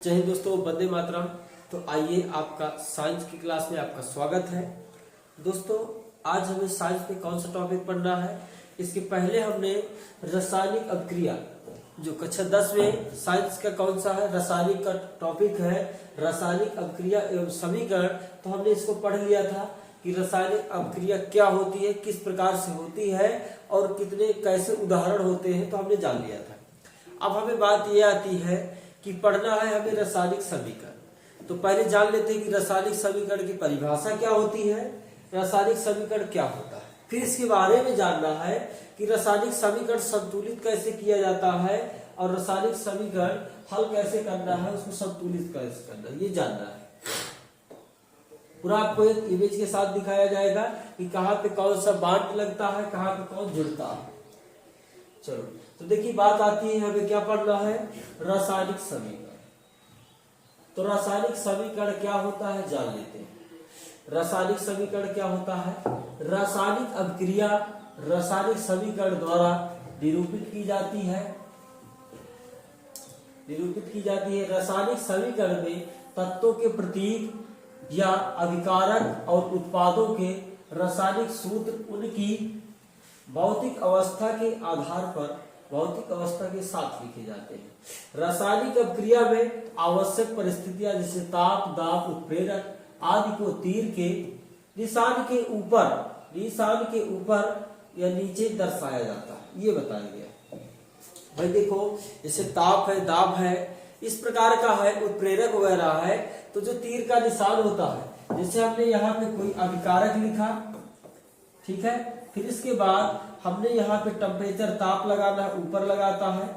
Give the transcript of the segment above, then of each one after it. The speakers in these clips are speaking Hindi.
जय हिंद दोस्तों, वंदे मातरम। तो आइए, आपका साइंस की क्लास में आपका स्वागत है। दोस्तों, आज हमें साइंस में कौन सा टॉपिक पढ़ना है? इसके पहले हमने रासायनिक अभिक्रिया, जो कक्षा 10 में साइंस का कौन सा है, रासायनिक का टॉपिक है रासायनिक अभिक्रिया एवं समीकरण। तो हमने इसको पढ़ लिया था कि रासायनिक अभिक्रिया क्या होती है, किस प्रकार से होती है और कितने कैसे उदाहरण होते हैं, तो हमने जान लिया था। अब हमें बात यह आती है कि पढ़ना है हमें रासायनिक समीकरण। तो पहले जान लेते हैं कि रासायनिक समीकरण की परिभाषा क्या होती है, रासायनिक समीकरण क्या होता है। फिर इसके बारे में जानना है कि रासायनिक समीकरण संतुलित कैसे किया जाता है और रासायनिक समीकरण हल कैसे करना है, उसको संतुलित कैसे करना है, ये जानना है। पूरा आपको एक इमेज के साथ दिखाया जाएगा कि कहाँ पे कौन सा बॉन्ड लगता है, कहाँ पे कौन जुड़ता है। चलो, तो देखिए बात आती है हमें क्या पढ़ना है, रासायनिक समीकरण। तो रासायनिक समीकरण क्या होता है जान लेते हैं। रासायनिक समीकरण क्या होता है? रासायनिक अभिक्रिया रासायनिक समीकरण द्वारा निरूपित की जाती है। रासायनिक समीकरण में तत्वों के प्रतीक या अभिकारक और उत्पादों के रासायनिक सूत्र उनकी भौतिक अवस्था के आधार पर भौतिक अवस्था के साथ लिखे जाते हैं। रासायनिक अभिक्रिया में आवश्यक परिस्थितियां जैसे ताप, दाब, उत्प्रेरक आदि को तीर के निशान के ऊपर या नीचे दर्शाया जाता है, ये बताया गया। भाई देखो, जैसे ताप है, दाब है, इस प्रकार का है, उत्प्रेरक वगैरह है, तो जो तीर का निशान होता है, जैसे हमने यहाँ पे कोई अभिकारक लिखा, ठीक है, फिर इसके बाद हमने यहाँ पे टेम्परेचर ताप लगाना है, ऊपर लगाता है,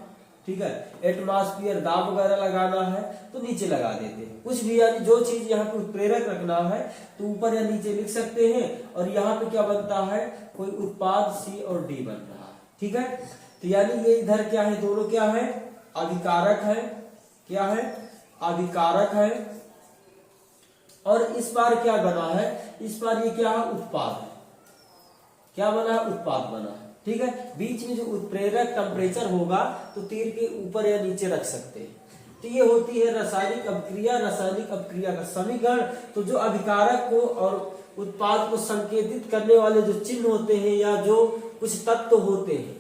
ठीक है, एटमॉस्फेयर दाब वगैरह लगाना है तो नीचे लगा देते हैं। कुछ भी यानी जो चीज यहाँ पे उत्प्रेरक रखना है तो ऊपर या नीचे लिख सकते हैं। और यहाँ पे क्या बनता है, कोई उत्पाद C और D बन रहा है, ठीक है। तो यानी ये इधर क्या है, दोनों क्या है, अभिकारक है, क्या है, अभिकारक है। और इस बार क्या बना है, इस बार ये क्या है, उत्पाद है, क्या बना है, उत्पाद बना है, ठीक है। बीच में जो उत्प्रेरक टेम्परेचर होगा तो तीर के ऊपर या नीचे रख सकते हैं। तो ये होती है रासायनिक अभिक्रिया। रासायनिक अभिक्रिया का समीकरण, तो जो अभिकारक को और उत्पाद को संकेतित करने वाले जो चिन्ह होते हैं या जो कुछ तत्व होते हैं,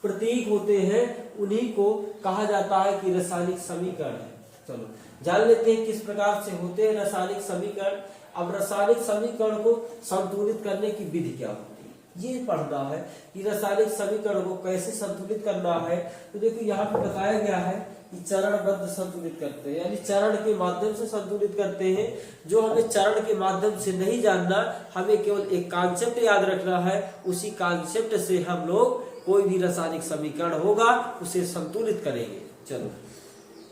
प्रतीक होते हैं, उन्हीं को कहा जाता है कि रासायनिक समीकरण है। चलो जान लेते हैं किस प्रकार से होते हैं रासायनिक समीकरण। अब रासायनिक समीकरण को संतुलित करने की विधि क्या होती है, ये पढ़ना है कि रासायनिक समीकरण को कैसे संतुलित करना है। तो देखो यहाँ पे बताया गया है कि चरणबद्ध संतुलित करते हैं, यानी चरण के माध्यम से संतुलित करते हैं। जो हमें चरण के माध्यम से नहीं जानना, हमें केवल एक कॉन्सेप्ट याद रखना है, उसी कॉन्सेप्ट से हम लोग कोई भी रासायनिक समीकरण होगा उसे संतुलित करेंगे। चलो,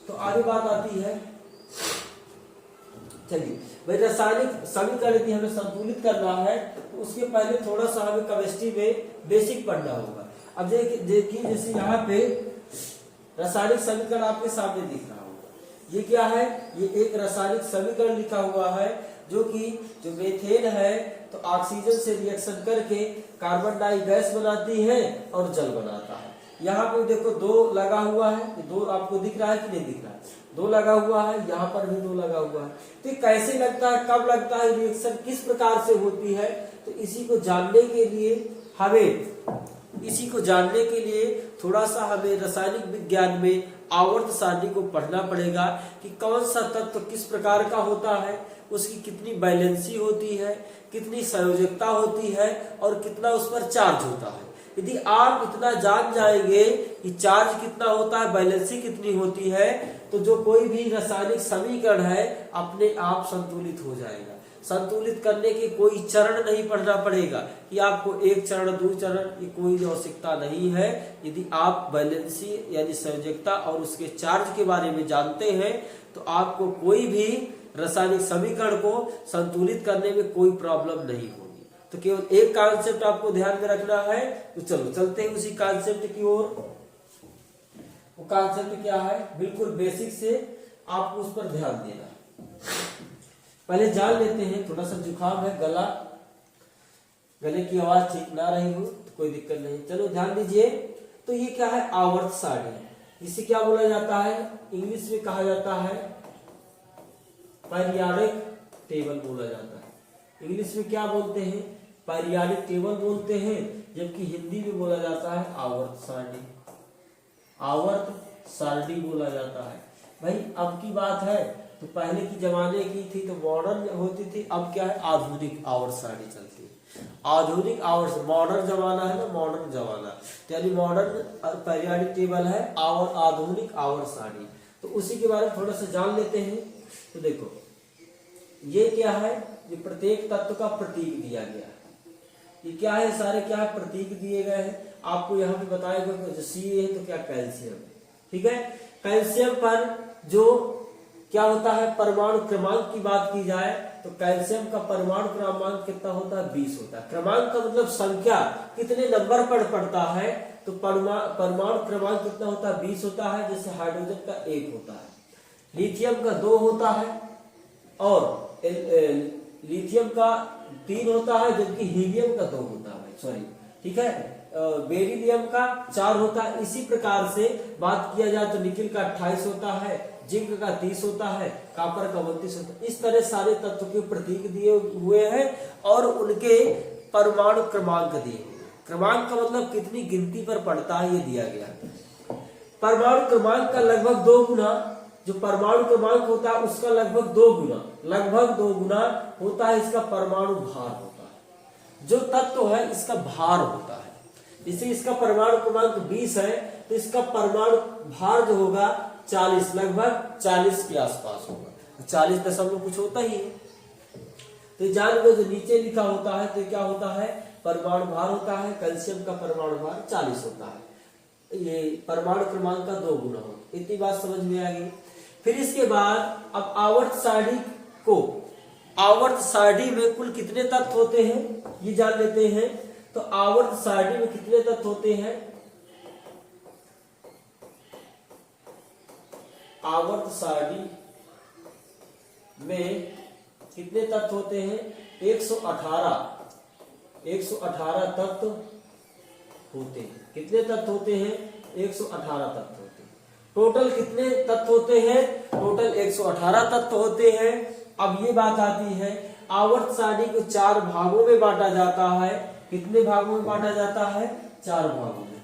तो आगे बात आती है, चलिए भाई, रासायनिक समीकरण की हमें संतुलित करना है तो उसके पहले थोड़ा सा हमें केमिस्ट्री में बेसिक पढ़ना होगा। अब देखिए, जैसे यहाँ पे रासायनिक समीकरण आपके सामने दिख रहा होगा, ये क्या है, ये एक रासायनिक समीकरण लिखा हुआ है, जो कि जो मीथेन है तो ऑक्सीजन से रिएक्शन करके कार्बन डाई गैस बनाती है और जल बनाता है। यहाँ पे देखो दो लगा हुआ है, दो आपको दिख रहा है कि नहीं दिख रहा है, दो लगा हुआ है, यहाँ पर भी दो लगा हुआ है। तो कैसे लगता है, कब लगता है, रिएक्शन किस प्रकार से होती है, तो इसी को जानने के लिए थोड़ा सा हमें रासायनिक विज्ञान में आवर्त सारणी को पढ़ना पड़ेगा कि कौन सा तत्व किस प्रकार का होता है, उसकी कितनी बैलेंसी होती है, कितनी संयोजकता होती है और कितना उस पर चार्ज होता है। यदि आप इतना जान जाएंगे कि चार्ज कितना होता है, बैलेंसी कितनी होती है, तो जो कोई भी रासायनिक समीकरण है अपने आप संतुलित हो जाएगा। संतुलित करने के कोई चरण नहीं पढ़ना पड़ेगा कि आपको एक चरण, दो चरण, ये कोई आवश्यकता नहीं है। यदि आप बैलेंसी यानी संयोजकता और उसके चार्ज के बारे में जानते हैं तो आपको कोई भी रासायनिक समीकरण को संतुलित करने में कोई प्रॉब्लम नहीं होगी। तो केवल एक कॉन्सेप्ट आपको ध्यान में रखना है। तो चलो चलते हैं उसी कॉन्सेप्ट की ओर। वो कॉन्सेप्ट क्या है, बिल्कुल बेसिक से आपको उस पर ध्यान देना। पहले जान लेते हैं, थोड़ा सा जुकाम है, गले की आवाज ठीक ना रही हो तो कोई दिक्कत नहीं। चलो ध्यान दीजिए, तो ये क्या है, आवर्त सारणी। इसे क्या बोला जाता है, इंग्लिश में कहा जाता है पीरियोडिक टेबल बोला जाता है। इंग्लिश में क्या बोलते हैं? पीरियोडिक टेबल बोलते हैं, जबकि हिंदी में बोला जाता है आवर्त सारणी। आवर्त सारणी बोला जाता है। भाई अब की बात है तो पहले की जमाने की थी तो मॉडर्न होती थी, अब क्या है आधुनिक आवर्त सारणी चलती है। आधुनिक आवर्त, मॉडर्न जमाना है ना, मॉडर्न जमाना, यानी मॉडर्न पीरियोडिक टेबल है और आधुनिक आवर्त सारणी। तो उसी के बारे में थोड़ा सा जान लेते हैं। तो देखो ये क्या है, ये प्रत्येक तत्व का प्रतीक दिया गया है। ये क्या है, सारे क्या है प्रतीक दिए गए हैं। आपको यहाँ पे बताया गया जो सी है तो क्या कैल्शियम, ठीक है। कैल्शियम पर जो क्या होता है परमाणु क्रमांक की बात की जाए तो कैल्शियम का परमाणु क्रमांक कितना होता है? 20 होता है। क्रमांक का मतलब संख्या, कितने नंबर पर पड़ता है, तो परमाणु क्रमांक कितना होता है? 20 होता है। जैसे हाइड्रोजन का 1 होता है, लिथियम का 2 होता है और लिथियम का 3 होता है, जबकि हीलियम का 2 होता है, सॉरी, ठीक है। बेरिलियम का 4 होता है। इसी प्रकार से बात किया जाए तो निकिल का 28 होता है, जिंक का 30 होता है, कापर का 32 होता है। इस तरह सारे तत्व के प्रतीक दिए हुए हैं और उनके परमाणु क्रमांक दिए हुए। क्रमांक का मतलब कितनी गिनती पर पड़ता है ये दिया गया है। परमाणु क्रमांक का लगभग 2 गुना, जो परमाणु क्रमांक होता है उसका लगभग 2 गुना होता है इसका परमाणु भार होता है। जो तत्व है इसका भार होता है। जैसे इसका परमाणु क्रमांक 20 है तो इसका परमाणु भार जो होगा 40, लगभग 40 के आसपास होगा। 40 दशमलव कुछ होता ही है। तो जान लो जो नीचे लिखा होता है तो क्या होता है, परमाणु भार होता है। कैल्शियम का परमाणु भार 40 होता है। ये परमाणु क्रमांक का 2 गुना होता है। इतनी बात समझ में आ गई। फिर इसके बाद अब आवर्त सारणी में कुल कितने तत्व होते हैं ये जान लेते हैं। तो आवर्त सारणी में कितने तत्व होते हैं? आवर्त सारणी में कितने तत्व होते हैं? 118 तत्व होते हैं। कितने तत्व होते हैं? 118 तत्व होते हैं। टोटल कितने तत्व होते हैं? टोटल 118 तत्व होते हैं। अब ये बात आती है आवर्त सारणी को 4 भागों में बांटा जाता है। कितने भागों में बांटा जाता है? 4 भागों में।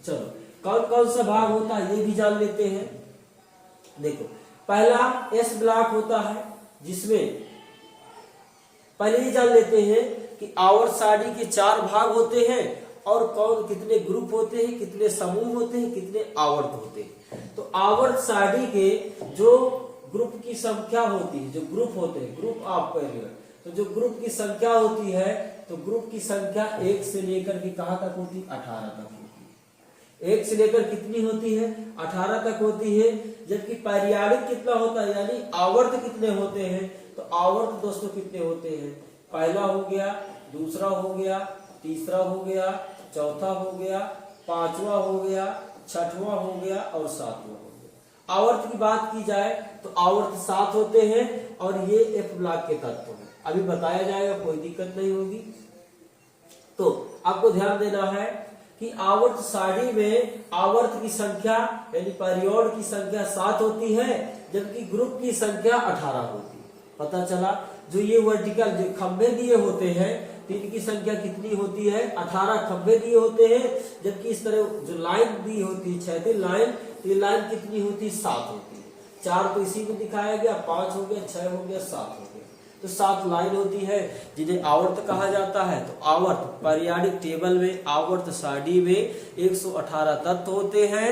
चलो कौन कौन सा भाग होता है ये भी जान लेते हैं। देखो पहला एस ब्लॉक होता है, जिसमें पहले ही जान लेते हैं कि आवर्त सारणी के 4 भाग होते हैं और कौन कितने ग्रुप होते हैं, कितने समूह होते हैं, कितने आवर्त होते हैं। तो आवर्त सारणी के जो ग्रुप की संख्या होती है, जो ग्रुप होते हैं, ग्रुप ऑफ पीरियड, तो जो ग्रुप की संख्या होती है तो ग्रुप की संख्या 1 से लेकर के कहां तक होती है? 18 तक होती है। 1 से लेकर कितनी होती है? 18 तक होती है। जबकि पीरियोडिक कितना होता है, यानी आवर्त कितने होते हैं? तो आवर्त दोस्तों कितने होते हैं? पहला हो गया, दूसरा हो गया, तीसरा हो गया, चौथा हो गया, 5वां हो गया, 6वां हो गया और 7वां हो गया। आवर्त की बात की जाए तो आवर्त 7 होते हैं और ये एफ ब्लॉक के तत्व हैं। अभी बताया जाएगा, कोई दिक्कत नहीं होगी। तो आपको ध्यान देना है कि आवर्त सारणी में आवर्त की संख्या यानी पीरियड की संख्या 7 होती है, जबकि ग्रुप की संख्या 18 होती है। पता चला? जो ये वर्टिकल जो खंभे दिए होते हैं तो इनकी संख्या कितनी होती है? 18 खंभे दिए होते हैं। जबकि इस तरह जो लाइन दी होती है, क्षैतिज लाइन, तो ये लाइन कितनी होती है? 7 होती है। 4 तो इसी में दिखाया गया, 5 हो गया, 6 हो गया, 7 हो गया। तो 7 लाइन होती है जिन्हें आवर्त कहा जाता है। तो आवर्त पीरियोडिक टेबल में आवर्त सारणी में 118 तत्व होते हैं,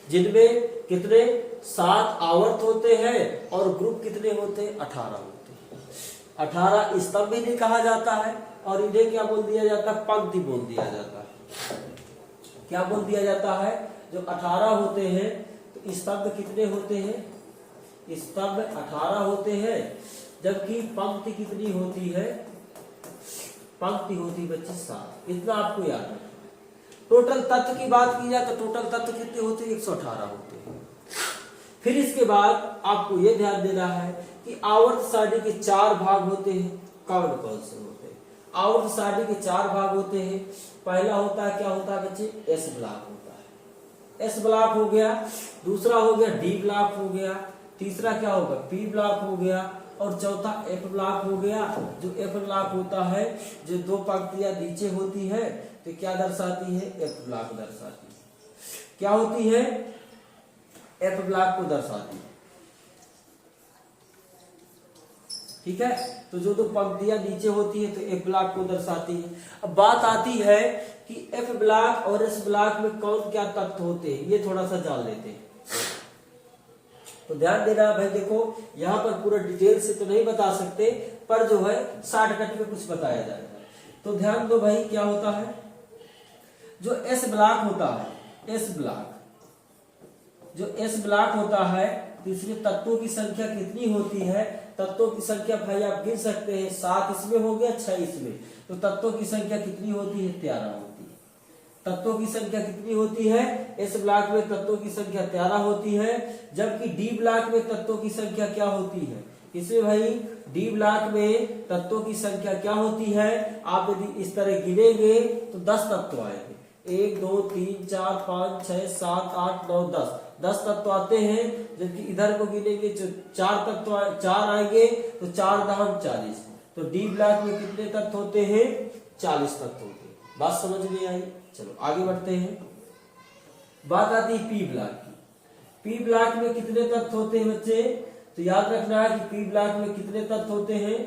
जिनमें कितने 7 आवर्त होते हैं और ग्रुप कितने होते हैं? 18 होते हैं। 18 स्तंभ इन्हें कहा जाता है और इन्हें क्या बोल दिया जाता है? पंक्ति बोल दिया जाता है। क्या बोल दिया जाता है? जो 18 होते हैं तो स्तंभ कितने होते हैं? स्तंभ 18 होते हैं, जबकि पंक्ति कितनी होती है? पंक्ति होती बच्चे 7। इतना आपको याद है। टोटल तत्व की बात की जाए तो टोटल तत्व कितने होते हैं? 118 होते हैं। फिर इसके बाद आपको यह ध्यान देना है कि आवर्त सारणी के 4 भाग होते हैं। कौन कौन से होते हैं? आवर्त सारणी के 4 भाग होते हैं। पहला होता है, क्या होता है बच्चे? एस ब्लॉक होता है। एस ब्लॉक हो गया, दूसरा हो गया डी ब्लॉक हो गया, तीसरा क्या होगा, पी ब्लॉक हो गया, और चौथा एफ ब्लॉक हो गया। जो एफ ब्लॉक होता है, जो दो पंक्तियां नीचे होती है तो क्या दर्शाती है, एफ ब्लॉक दर्शाती है। क्या होती है, एफ ब्लॉक को दर्शाती है। ठीक है, तो जो दो पंक्तियां नीचे होती है तो एफ ब्लॉक को दर्शाती है। अब बात आती है कि एफ ब्लॉक और एस ब्लॉक में कौन क्या तत्व होते हैं, ये थोड़ा सा जान लेते हैं। तो ध्यान देना भाई, देखो यहाँ पर पूरा डिटेल से तो नहीं बता सकते, पर जो है शॉर्टकट में कुछ बताया जाएगा। तो ध्यान दो भाई, क्या होता है, जो एस ब्लॉक होता है, एस ब्लॉक, जो एस ब्लॉक होता है तो इसमें तत्वों की संख्या कितनी होती है, तत्वों की संख्या भाई आप गिन सकते हैं, 7 इसमें हो गया, 6 इसमें, तो तत्वों की संख्या कितनी होती है, 13 होती है। तत्वों की संख्या कितनी होती है, एस ब्लॉक में तत्वों की संख्या 13 होती है। जबकि डी ब्लॉक में तत्वों की संख्या क्या होती है, इसमें भाई डी ब्लॉक में तत्वों की संख्या क्या होती है, आप यदि इस तरह गिनेंगे तो 10 तत्व आएंगे, 1 2 3 4 5 6 7 8 9 10 तत्व आते हैं। जबकि इधर को गिनेंगे जो 4 आएंगे तो 4 दाम 40। तो डी ब्लॉक में कितने तत्व होते हैं, 40 तत्व होते हैं। बात समझ में आई, चलो आगे बढ़ते हैं। बात आती है पी ब्लॉक की। पी ब्लॉक में कितने तत्व होते हैं बच्चे, तो याद रखना है कि पी ब्लॉक में कितने तत्व होते हैं,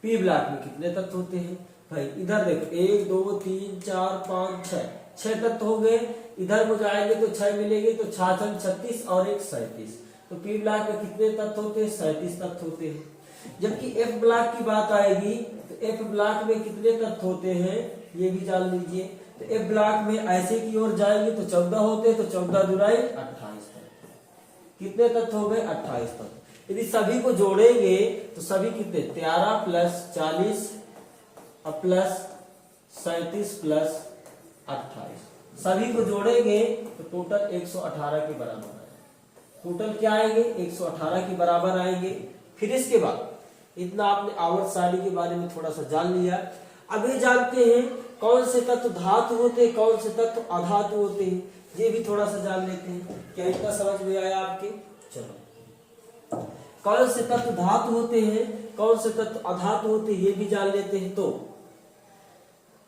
पी ब्लॉक में कितने तत्व होते हैं भाई, इधर देखो 1 2 3 4 5 6 तत्व हो गए। इधर को जाएंगे तो 6 मिलेंगे, तो 6 36 और 1 37। तो पी ब्लॉक में कितने तत्व होते हैं, 37 तत्व होते हैं। जबकि एफ ब्लॉक की बात आएगी तो एफ ब्लॉक में कितने तत्व होते हैं, ये भी जान लीजिए। तो एफ ब्लॉक में ऐसे की ओर जाएंगे तो 14 होते हैं, तो 14 जुलाई 28 तत्व। कितने तत्व हो गए, 28 तत्व। यदि सभी को जोड़ेंगे तो सभी कितने, 13 प्लस 40 प्लस 37 प्लस 28, सभी को जोड़ेंगे तो टोटल 118 के बराबर आएगा। टोटल क्या आएंगे, 118 के बराबर आएंगे। फिर इसके बाद इतना आपने आवर्त सारणी के बारे में थोड़ा सा जान लिया। अब ये जानते हैं कौन से तत्व धातु होते हैं, कौन से तत्व अधातु होते हैं, ये भी थोड़ा सा जान लेते हैं। क्या इतना समझ में आया आपके, चलो कौन से तत्व धातु होते हैं, कौन से तत्व अधातु होते हैं, ये भी जान लेते हैं। तो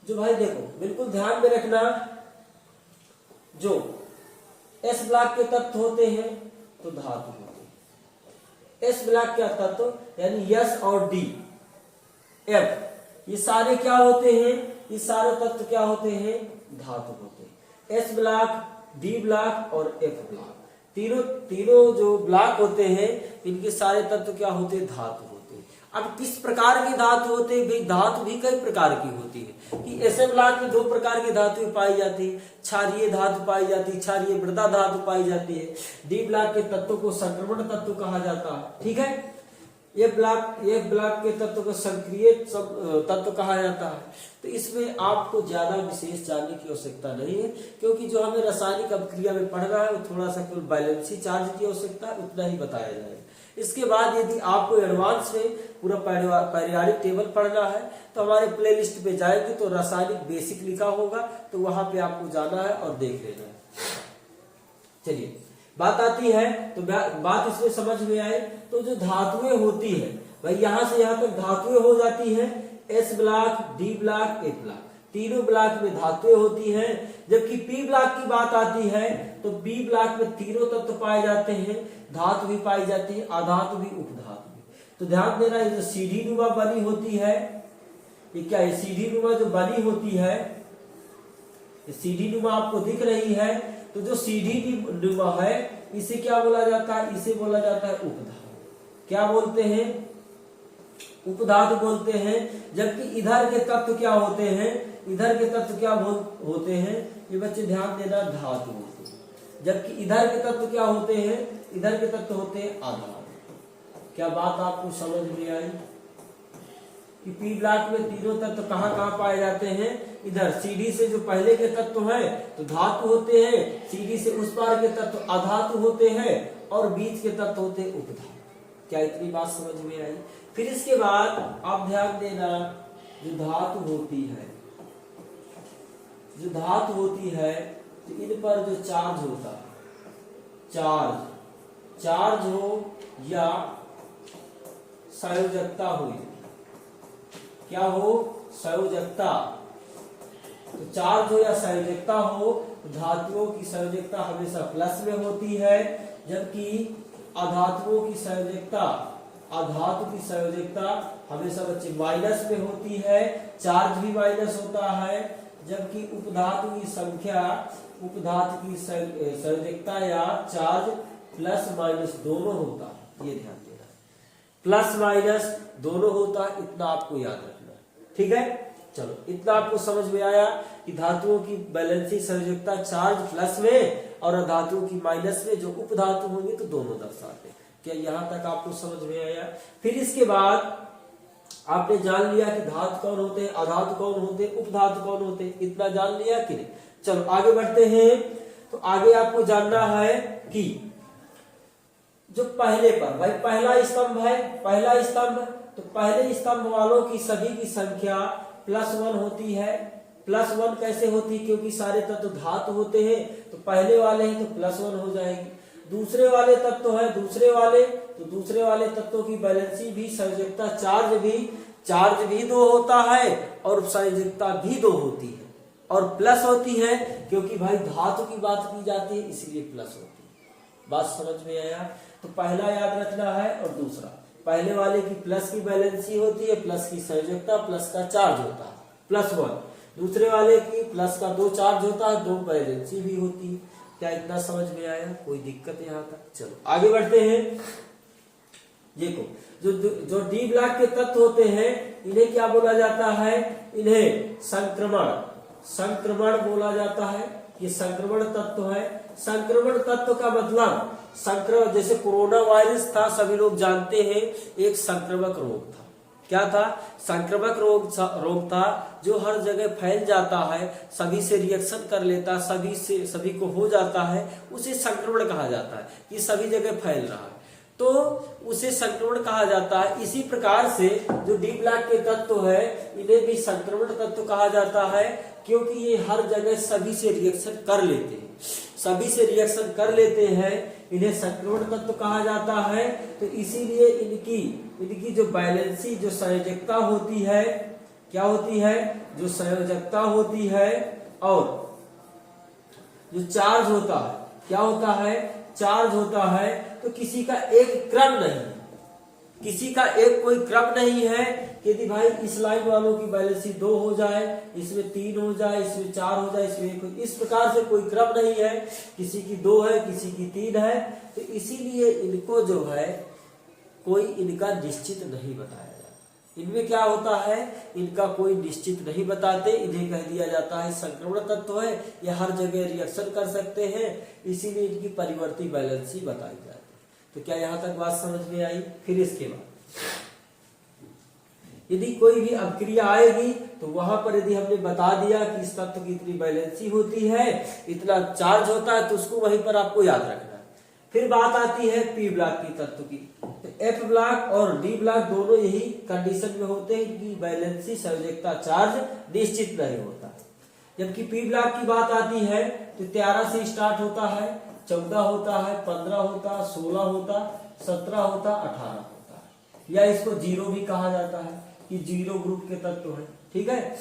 जो भाई देखो बिल्कुल ध्यान में रखना, जो एस ब्लॉक के तत्व होते हैं तो धातु होते हैं। एस ब्लॉक का तत्व यानी एस और डी एफ, ये सारे क्या होते हैं, ये सारे तत्व क्या होते हैं, धातु होते हैं। एस ब्लॉक, डी ब्लॉक और एफ ब्लॉक, तीनों जो ब्लॉक होते हैं इनके सारे तत्व क्या होते हैं, धातु होते हैं। अब किस प्रकार के धातु होते हैं भाई, धातु भी कई प्रकार की होती है कि ऐसे ब्लॉक में 2 प्रकार की धातु पाई जाती है, क्षारीय धातु पाई जाती है, क्षारीय मृदा धातु पाई जाती है। डी ब्लॉक के तत्व को संक्रमण तत्व कहा जाता है, ठीक है। ये ब्लॉक के तत्व को संक्रिय तत्व कहा जाता है। तो इसमें आपको ज्यादा विशेष जानने की आवश्यकता नहीं है, क्योंकि जो हमें रासायनिक अभिक्रिया में पढ़ना है वो थोड़ा सा केवल बैलेंसी चार्ज की आवश्यकता है, उतना ही बताया जाएगा। इसके बाद यदि आपको एडवांस में पूरा पीरियोडिक टेबल पढ़ना है तो हमारे प्लेलिस्ट पे जाएंगे तो रासायनिक बेसिक लिखा होगा, तो वहां पे आपको जाना है और देख लेना है। चलिए बात आती है, तो बात इसमें समझ में आए तो जो धातुएं होती है भाई, यहां से यहां तक धातुएं हो जाती है। एस ब्लॉक, डी ब्लॉक, ए ब्लॉक, तीनों ब्लॉक में धातुएं होती हैं। जबकि पी ब्लॉक की बात आती है तो बी ब्लॉक में तीनों तत्व पाए जाते हैं, धातु भी पाई जाती है, अधातु भी, उपधातु भी। तो ध्यान देना, ये जो सीढ़ी नुमा बनी होती है, ये क्या है, सीढ़ी नुमा जो बनी होती है, सीढ़ी नुमा आपको दिख रही है, तो जो सीढ़ी नुमा है इसे क्या बोला जाता है, इसे बोला जाता है उपधातु। क्या बोलते हैं, उपधातु बोलते हैं। जबकि इधर के तत्व क्या होते हैं, इधर के तत्व क्या होते हैं, ये बच्चे ध्यान देना, धातु होते हैं। जबकि इधर के तत्व क्या होते हैं, इधर के तत्व होते हैं अधातु। क्या बात आपको समझ में आई कि पी ब्लॉक में तीनों तत्व कहाँ कहाँ पाए जाते हैं, इधर सीढ़ी से जो पहले के तत्व है तो धातु होते हैं, सीढ़ी से उस पार के तत्व अधातु होते हैं, और बीच के तत्व होते हैं उपधातु। क्या इतनी बात समझ में आई। फिर इसके बाद आप ध्यान देना, जो धातु होती है, जो धातु होती है तो इन पर जो चार्ज होता है, चार्ज हो या संयोजकता हो, क्या हो, संयोजकता। तो चार्ज हो या संयोजकता हो तो धातुओं की संयोजकता हमेशा प्लस में होती है, जबकि अधातुओं की संयोजकता, अधातु की संयोजकता हमेशा बच्चे माइनस में होती है, चार्ज भी माइनस होता है, जबकि उपधातु की संख्या, उपधातु की संयोजकता या चार्ज प्लस माइनस दोनों होता है। ये ध्यान देना, प्लस माइनस दोनों होता है, इतना आपको याद रखना, ठीक है। चलो इतना आपको समझ में आया कि धातुओं की बैलेंसी संयोजकता चार्ज प्लस में और अधातुओं की माइनस में, जो उपधातु होंगे तो दोनों दर्शाते हैं। क्या यहां तक आपको समझ में आया? फिर इसके बाद आपने जान लिया कि धातु कौन होते हैं, अधातु कौन होते हैं, उपधातु कौन होते हैं, इतना जान लिया कि नहीं। चलो आगे बढ़ते हैं। तो आगे आपको जानना है कि जो पहले पर भाई पहला स्तंभ है, पहला स्तंभ, तो पहले स्तंभ वालों की सभी की संख्या +1 होती है। +1 कैसे होती? क्योंकि सारे तत्व धातु होते हैं, तो पहले वाले हैं तो +1 हो जाएगी। दूसरे वाले तत्व है, दूसरे वाले तत्वों की बैलेंसी भी, संयोजकता चार्ज भी 2 होता है और संयोजकता भी 2 होती है और प्लस होती है, क्योंकि भाई धातु की बात की जाती है इसलिए प्लस होती है। बात समझ में आया? तो पहला याद रखना है और दूसरा, पहले वाले की प्लस की बैलेंसी होती है, प्लस की संयोजकता, प्लस का चार्ज होता है, +1। दूसरे वाले की प्लस का 2 चार्ज होता है, 2 बैलेंसी भी होती है। क्या इतना समझ में आया? कोई दिक्कत यहाँ तक? चलो आगे बढ़ते हैं। देखो जो डी ब्लॉक के तत्व होते हैं इन्हें क्या बोला जाता है? इन्हें संक्रमण बोला जाता है। ये संक्रमण तत्व है। संक्रमण तत्व का मतलब संक्रमण, जैसे कोरोना वायरस था, सभी लोग जानते हैं, एक संक्रामक रोग था। क्या था? संक्रामक रोग था, जो हर जगह फैल जाता है, सभी से रिएक्शन कर लेता, सभी को हो जाता है, उसे संक्रमण कहा जाता है। ये सभी जगह फैल रहा है तो उसे संक्रमण कहा जाता है। इसी प्रकार से जो डी ब्लॉक के तत्व है इन्हें भी संक्रमण तत्व कहा जाता है, क्योंकि ये हर जगह सभी से रिएक्शन कर लेते हैं, इन्हें संक्रमण तत्व कहा जाता है। तो इसीलिए इनकी जो बैलेंसी, जो संयोजकता होती है, क्या होती है? जो संयोजकता होती है और जो चार्ज होता है, क्या होता है? चार्ज होता है। तो किसी का एक क्रम नहीं, किसी का एक कोई क्रम नहीं है। यदि भाई इस लाइन वालों की बैलेंसी 2 हो जाए, इसमें 3 हो जाए, इसमें 4 हो जाए, इसमें 1, इस प्रकार से कोई क्रम नहीं है। किसी की 2 है, किसी की 3 है। तो इसीलिए इनको जो है कोई इनका निश्चित नहीं बताया जाता। इनमें क्या होता है? इनका कोई निश्चित नहीं बताते। इन्हें कह दिया जाता है संक्रमण तत्व है, ये हर जगह रिएक्शन कर सकते हैं, इसीलिए इनकी परिवर्ती बैलेंसी बताई जाती है। तो क्या यहां तक बात समझ में आई? फिर इसके बाद यदि कोई भी अभिक्रिया आएगी तो वहां पर यदि हमने बता दिया कि इस तत्व की इतनी बैलेंसी होती है, इतना चार्ज होता है, तो उसको वहीं पर आपको याद रखना है। फिर बात आती है पी ब्लॉक की तत्व की। तो एफ ब्लॉक और डी ब्लॉक दोनों यही कंडीशन में होते हैं कि बैलेंसी, संयोजकता, चार्ज निश्चित नहीं होता। जबकि पी ब्लॉक की बात आती है तो 13 से स्टार्ट होता है, 14 होता है, 15 होता, 16 होता, 17 होता, 18 होता है, या इसको 0 भी कहा जाता है कि 0 ग्रुप के तत्व है। ठीक है,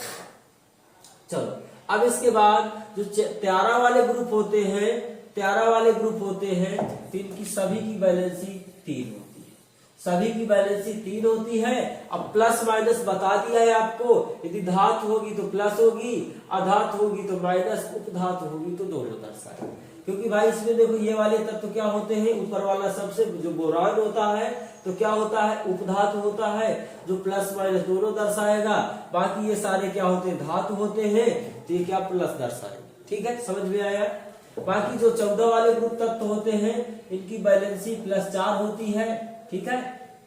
चलो अब इसके बाद जो 13 वाले ग्रुप होते हैं, 13 वाले ग्रुप होते हैं तो इनकी सभी की बैलेंसी 3 होती है, सभी की बैलेंसी 3 होती है। अब प्लस माइनस बता दिया है आपको, यदि धातु होगी तो प्लस होगी, अधातु होगी तो माइनस, उपधातु होगी तो दोनों दर्शाएंगे। क्योंकि भाई इसमें देखो ये वाले तत्व क्या होते हैं, ऊपर वाला सबसे जो बोरान होता है तो क्या होता है, उपधातु होता है, जो प्लस माइनस दोनों दर्शाएगा। बाकी ये सारे क्या होते हैं, धातु होते हैं, तो ये क्या प्लस दर्शाएंगे। ठीक है, समझ में आया। बाकी जो 14 वाले ग्रुप तत्व होते हैं इनकी बैलेंसी +4 होती है। ठीक है,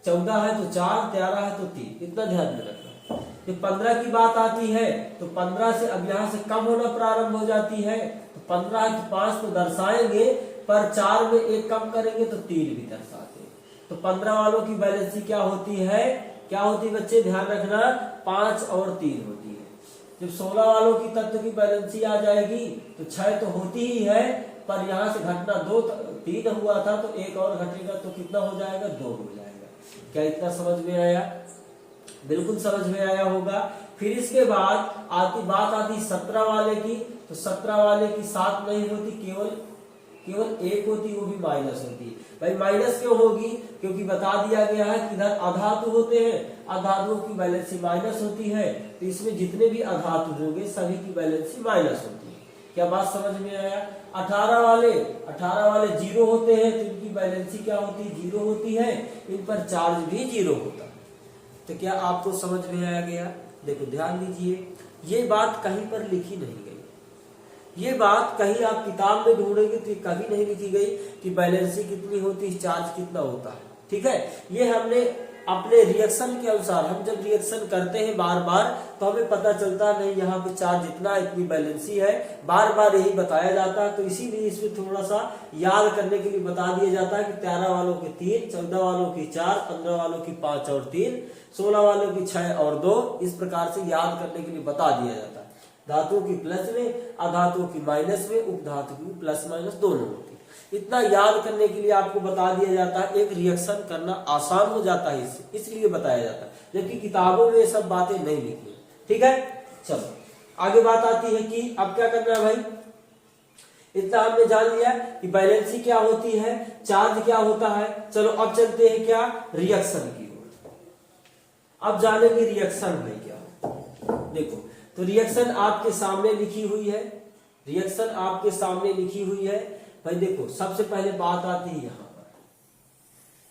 14 है तो 4, 13 है तो 3, इतना ध्यान में रखना। जब 15 की बात आती है तो 15 से अब यहाँ से कम होना प्रारंभ हो जाती है, तो 15 है तो 5 तो दर्शाएंगे, पर 4 में 1 कम करेंगे तो 3 भी दर्शाते हैं। तो 15 वालों की बैलेंसी क्या होती है, क्या होती है बच्चे, ध्यान रखना, 5 और 3 होती है। जब 16 वालों की तत्व की बैलेंसी आ जाएगी तो 6 तो होती ही है, पर यहाँ से घटना 2 3 हुआ था तो एक और घटेगा तो कितना हो जाएगा, 2 हो जाएगा। क्या इतना समझ में आया? बिल्कुल समझ में आया होगा। फिर इसके बाद बात आती 17 वाले की, तो 17 वाले की 7 नहीं होती, केवल 1 होती, वो भी माइनस होती है। भाई माइनस क्यों होगी? क्योंकि बता दिया गया है कि इधर अधातु होते हैं, अधातुओं की वैलेंसी माइनस होती है, तो इसमें जितने भी अधातु होंगे सभी की वैलेंसी माइनस होती है। क्या बात समझ में आया? 18 वाले 0 होते हैं, तो इनकी वैलेंसी क्या होती है, 0 होती है, इन पर चार्ज भी 0 होता है। तो क्या आपको समझ में आया गया? देखो ध्यान दीजिए, ये बात कहीं पर लिखी नहीं गई, ये बात कहीं आप किताब में ढूंढेंगे तो कभी नहीं लिखी गई कि बैलेंसी कितनी होती है, चार्ज कितना होता है। ठीक है, ये हमने अपने रिएक्शन के अनुसार, हम जब रिएक्शन करते हैं बार बार तो हमें पता चलता नहीं यहाँ पे चार्ज इतना, इतनी बैलेंसी है, बार बार यही बताया जाता है। तो इसीलिए इसमें थोड़ा सा याद करने के लिए बता दिया जाता है कि 13 वालों की 3, 14 वालों की 4, 15 वालों की 5 और 3, 16 वालों की 6 और 2, इस प्रकार से याद करने के लिए बता दिया जाता है। धातुओं की प्लस में, अधातुओं की माइनस में, उपधातु की प्लस माइनस दोनों होती है। इतना याद करने के लिए आपको बता दिया जाता है, एक रिएक्शन करना आसान हो जाता है इससे, इसलिए बताया जाता है, जबकि किताबों में ये सब बातें नहीं लिखी है। ठीक है, चलो आगे बात आती है कि अब क्या करना है भाई। इतना हमने जान लिया कि बैलेंसी क्या होती है, चार्ज क्या होता है। चलो अब चलते हैं क्या, रिएक्शन की ओर। अब जानेंगे रिएक्शन में क्या। देखो तो रिएक्शन आपके सामने लिखी हुई है, रिएक्शन आपके सामने लिखी हुई है। भाई देखो सबसे पहले बात आती है यहाँ पर,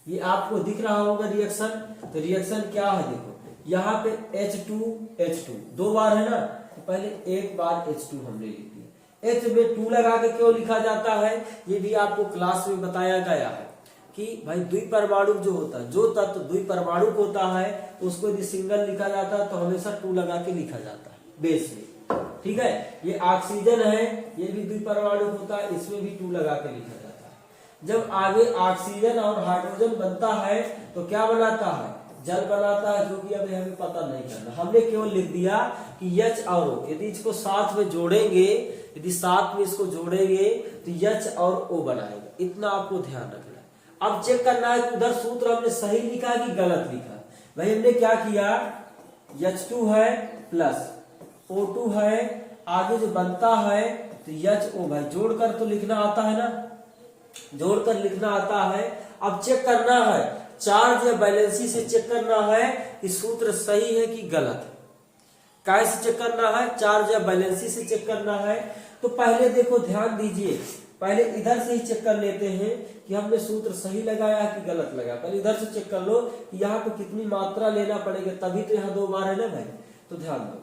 ये आपको दिख रहा होगा रिएक्शन। तो रिएक्शन क्या है, देखो यहाँ पे H2 2 बार है ना, तो पहले एक बार H2 हमने लिख दिया। H में 2 लगा के क्यों लिखा जाता है, ये भी आपको क्लास में बताया गया है कि भाई द्विपरमाणु जो होता है, जो तत्व द्विपरमाणु होता है उसको यदि सिंगल लिखा जाता है तो हमेशा 2 लगा के लिखा जाता है बेस में। ठीक है, ये ऑक्सीजन है, ये भी द्विपरमाणु होता है, इसमें भी 2 लगा के लिखा जाता है। जब आगे ऑक्सीजन और हाइड्रोजन बनता है तो क्या बनाता है, जल बनाता है, जो कि अभी हमें पता नहीं करना। हमने केवल लिख दिया कि H और O, यदि इसको साथ में जोड़ेंगे, यदि साथ में इसको जोड़ेंगे तो H और O बनाएगा। इतना आपको ध्यान रखना है। अब चेक करना है कि उधर सूत्र हमने सही लिखा कि गलत लिखा। भाई हमने क्या किया, H2 है प्लस O2 है, आगे जो बनता है तो HO, भाई जोड़कर तो लिखना आता है ना, जोड़कर लिखना आता है। अब चेक करना है, चार्ज या बैलेंसी से चेक करना है कि सूत्र सही है कि गलत है। कैसे चेक करना है, चार्ज या बैलेंसी से चेक करना है। तो पहले देखो ध्यान दीजिए, पहले इधर से ही चेक कर लेते हैं कि हमने सूत्र सही लगाया कि गलत लगाया। पहले इधर से चेक कर लो कि यहाँ पे कितनी मात्रा लेना पड़ेगा, तभी तो यहाँ 2 बार है ना भाई। तो ध्यान दो,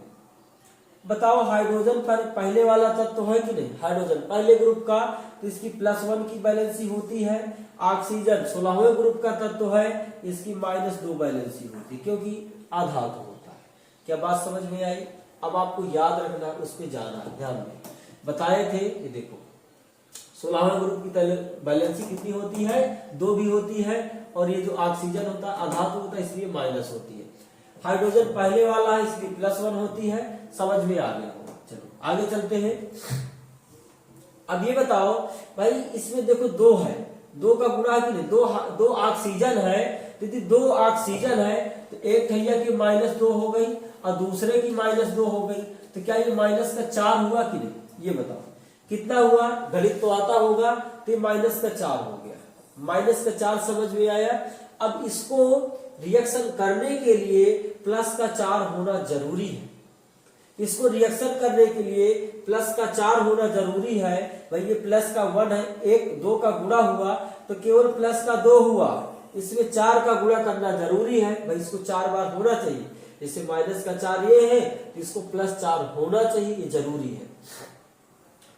बताओ हाइड्रोजन पर पहले वाला तत्व तो है कि नहीं, हाइड्रोजन पहले ग्रुप का, तो इसकी +1 की बैलेंसी होती है। ऑक्सीजन 16वें ग्रुप का तत्व है, इसकी -2 बैलेंसी होती है, क्योंकि आधातु होता है। क्या बात समझ में आई? अब आपको याद रखना, उस पर जाना है, ध्यान में बताए थे। ये देखो 16वें ग्रुप की बैलेंसी कितनी होती है, 2 भी होती है, और ये जो ऑक्सीजन होता है आधातु होता है, इसलिए माइनस होती है। हाइड्रोजन पहले वाला है, इसलिए +1 होती है। समझ में आ गया होगा। चलो आगे चलते हैं। अब ये बताओ भाई, इसमें देखो 2 है, 2 का गुणा कि नहीं, 2 ऑक्सीजन है, यदि 2 ऑक्सीजन है तो एक भैया की -2 हो गई और दूसरे की -2 हो गई, तो क्या ये -4 हुआ कि नहीं, ये बताओ कितना हुआ। गणित तो आता होगा, तो -4 हो गया। -4 समझ में आया। अब इसको रिएक्शन करने के लिए +4 होना जरूरी है। इसको रिएक्शन करने के लिए +4 होना जरूरी है। भाई ये +1 है, 2 का गुणा हुआ तो केवल +2 हुआ, इसमें 4 का गुणा करना जरूरी है। भाई इसको 4 बार होना चाहिए, जैसे -4 ये है तो इसको +4 होना चाहिए, ये जरूरी है।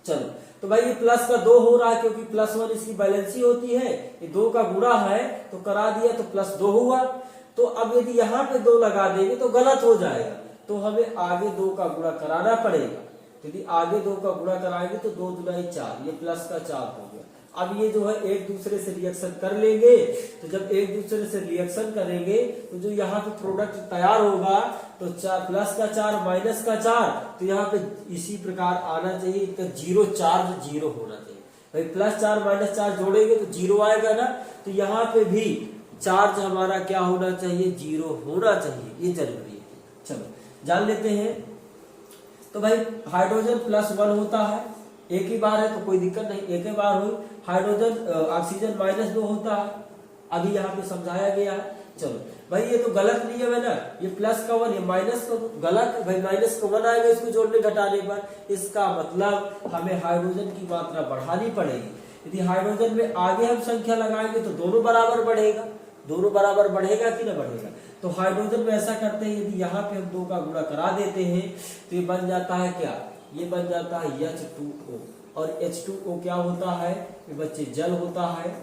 चलो तो भाई ये +2 हो रहा है, क्योंकि +1 इसकी बैलेंसी होती है, ये 2 का गुणा है तो करा दिया तो +2 हुआ। तो अब यदि यहाँ पे 2 लगा देंगे तो गलत हो जाएगा, तो हमें आगे 2 का गुणा कराना पड़ेगा। यदि आगे 2 का गुणा कराएंगे तो 2 दूना 4, ये +4 हो गया। अब ये जो है एक दूसरे से रिएक्शन कर लेंगे, तो जब एक दूसरे से रिएक्शन करेंगे तो जो यहाँ पे प्रोडक्ट तैयार होगा तो +4 -4, तो यहाँ पे इसी प्रकार आना चाहिए, इसका 0 चार्ज 0 होना चाहिए। भाई +4 -4 जोड़ेंगे तो 0 आएगा ना, तो यहाँ पे भी चार्ज हमारा क्या होना चाहिए, 0 होना चाहिए, ये जरूरी है। चलो जान लेते हैं। तो भाई हाइड्रोजन +1 होता है, एक ही बार है तो कोई दिक्कत नहीं, एक ही बार हुई। हाइड्रोजन ऑक्सीजन -2 होता है, अभी यहाँ पे समझाया गया है। चलो भाई ये तो गलत नियम है ना, ये +1 ये माइनस का गलत, भाई -1 आएगा इसको जोड़ने घटाने पर, इसका मतलब हमें हाइड्रोजन की मात्रा बढ़ानी पड़ेगी। यदि हाइड्रोजन में आगे हम संख्या लगाएंगे तो दोनों बराबर बढ़ेगा, दोनों बराबर बढ़ेगा कि ना बढ़ेगा। तो हाइड्रोजन में ऐसा करते हैं, यदि यहाँ पे हम 2 का गुणा करा देते हैं तो ये बन जाता है क्या, ये बन जाता है H2O, और H2O क्या होता है ये बच्चे, जल होता है।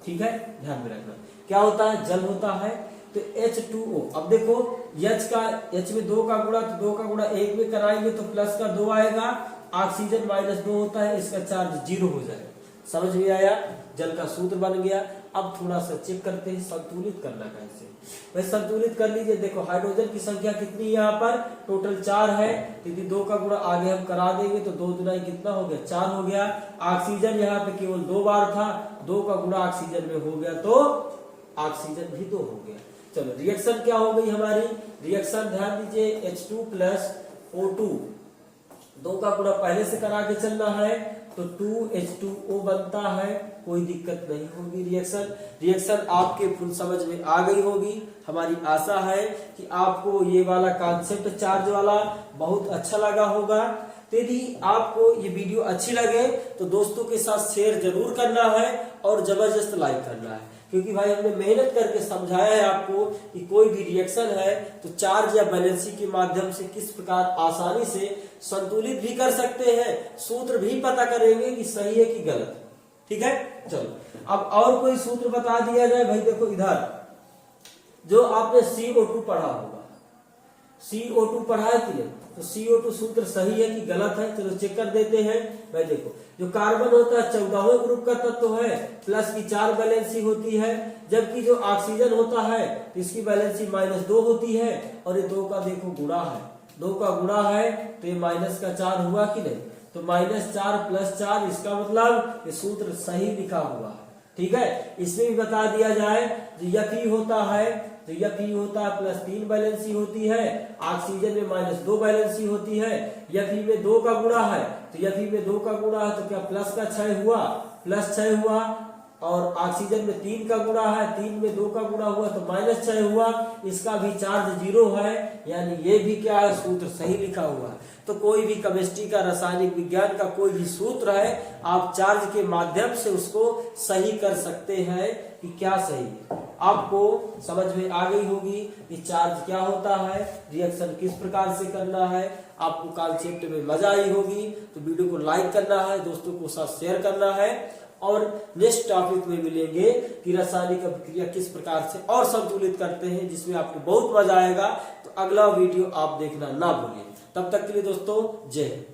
ठीक है, ध्यान में रखना क्या होता है, जल होता है। तो H2O, अब देखो H में 2 का गुणा, तो 2 का गुणा 1 में कराएंगे तो प्लस का 2 आएगा, ऑक्सीजन -2 होता है, इसका चार्ज 0 हो जाएगा। समझ में आया, जल का सूत्र बन गया। अब थोड़ा सा चेक करते हैं संतुलित करना कैसे। भाई संतुलित कर लीजिए, देखो हाइड्रोजन की संख्या कितनी है, यहाँ पर टोटल 4 है, यदि 2 का गुणा आगे हम करा देंगे तो 2 दुना कितना हो गया, 4 हो गया। ऑक्सीजन यहाँ पे केवल 2 बार था, 2 का गुणा ऑक्सीजन में हो गया तो ऑक्सीजन भी 2 हो गया। चलो रिएक्शन क्या हो गई हमारी, रिएक्शन ध्यान दीजिए, H2 + O2, 2 का गुणा पहले से करा के चलना है तो 2H2O बनता है, कोई दिक्कत नहीं होगी। रिएक्शन आपके फुल समझ में आ गई होगी। हमारी आशा है कि आपको ये वाला कॉन्सेप्ट चार्ज वाला बहुत अच्छा लगा होगा। तो यदि आपको ये वीडियो अच्छी लगे तो दोस्तों के साथ शेयर जरूर करना है और जबरदस्त लाइक करना है, क्योंकि भाई हमने मेहनत करके समझाया है आपको कि कोई भी रिएक्शन है तो चार्ज या बैलेंसी के माध्यम से किस प्रकार आसानी से संतुलित भी कर सकते हैं, सूत्र भी पता करेंगे कि सही है कि गलत। ठीक है, चलो अब और कोई सूत्र बता दिया जाए। भाई देखो इधर जो आपने CO2 पढ़ा होगा, CO2 पढ़ा है कि नहीं, तो CO2 सूत्र सही है कि गलत है, चलो चेक कर देते हैं। भाई देखो जो कार्बन होता है 14वें ग्रुप का तत्व है, प्लस की 4 बैलेंसी होती है, जबकि जो ऑक्सीजन होता है तो इसकी बैलेंसी -2 होती है, और ये 2 का देखो गुणा है, 2 का गुणा है तो ये -4 हुआ कि नहीं, तो -4 + 4, इसका मतलब ये सूत्र सही लिखा हुआ है। ठीक है, इसमें भी बता दिया जाए जो Fe होता है तो Fe होता है +3 बैलेंसी होती है, ऑक्सीजन में -2 बैलेंसी होती है, Fe में 2 का गुणा है तो Fe में 2 का गुणा है तो क्या +6 हुआ, +6 हुआ, और ऑक्सीजन में 3 का गुणा है, 3 में 2 का गुणा हुआ तो -6 हुआ, इसका भी चार्ज 0 है, यानी ये भी क्या है, सूत्र सही लिखा हुआ है। तो कोई भी केमिस्ट्री का, रासायनिक विज्ञान का कोई भी सूत्र है, आप चार्ज के माध्यम से उसको सही कर सकते हैं कि क्या सही है। आपको समझ में आ गई होगी कि चार्ज क्या होता है, रिएक्शन किस प्रकार से करना है, आपको कॉन्सेप्ट में मजा आई होगी। तो वीडियो को लाइक करना है, दोस्तों को साथ शेयर करना है, और नेक्स्ट टॉपिक में मिलेंगे कि रासायनिक अभिक्रिया किस प्रकार से और संतुलित करते हैं, जिसमें आपको बहुत मजा आएगा। तो अगला वीडियो आप देखना ना भूलिए। तब तक के लिए दोस्तों जय हिंद।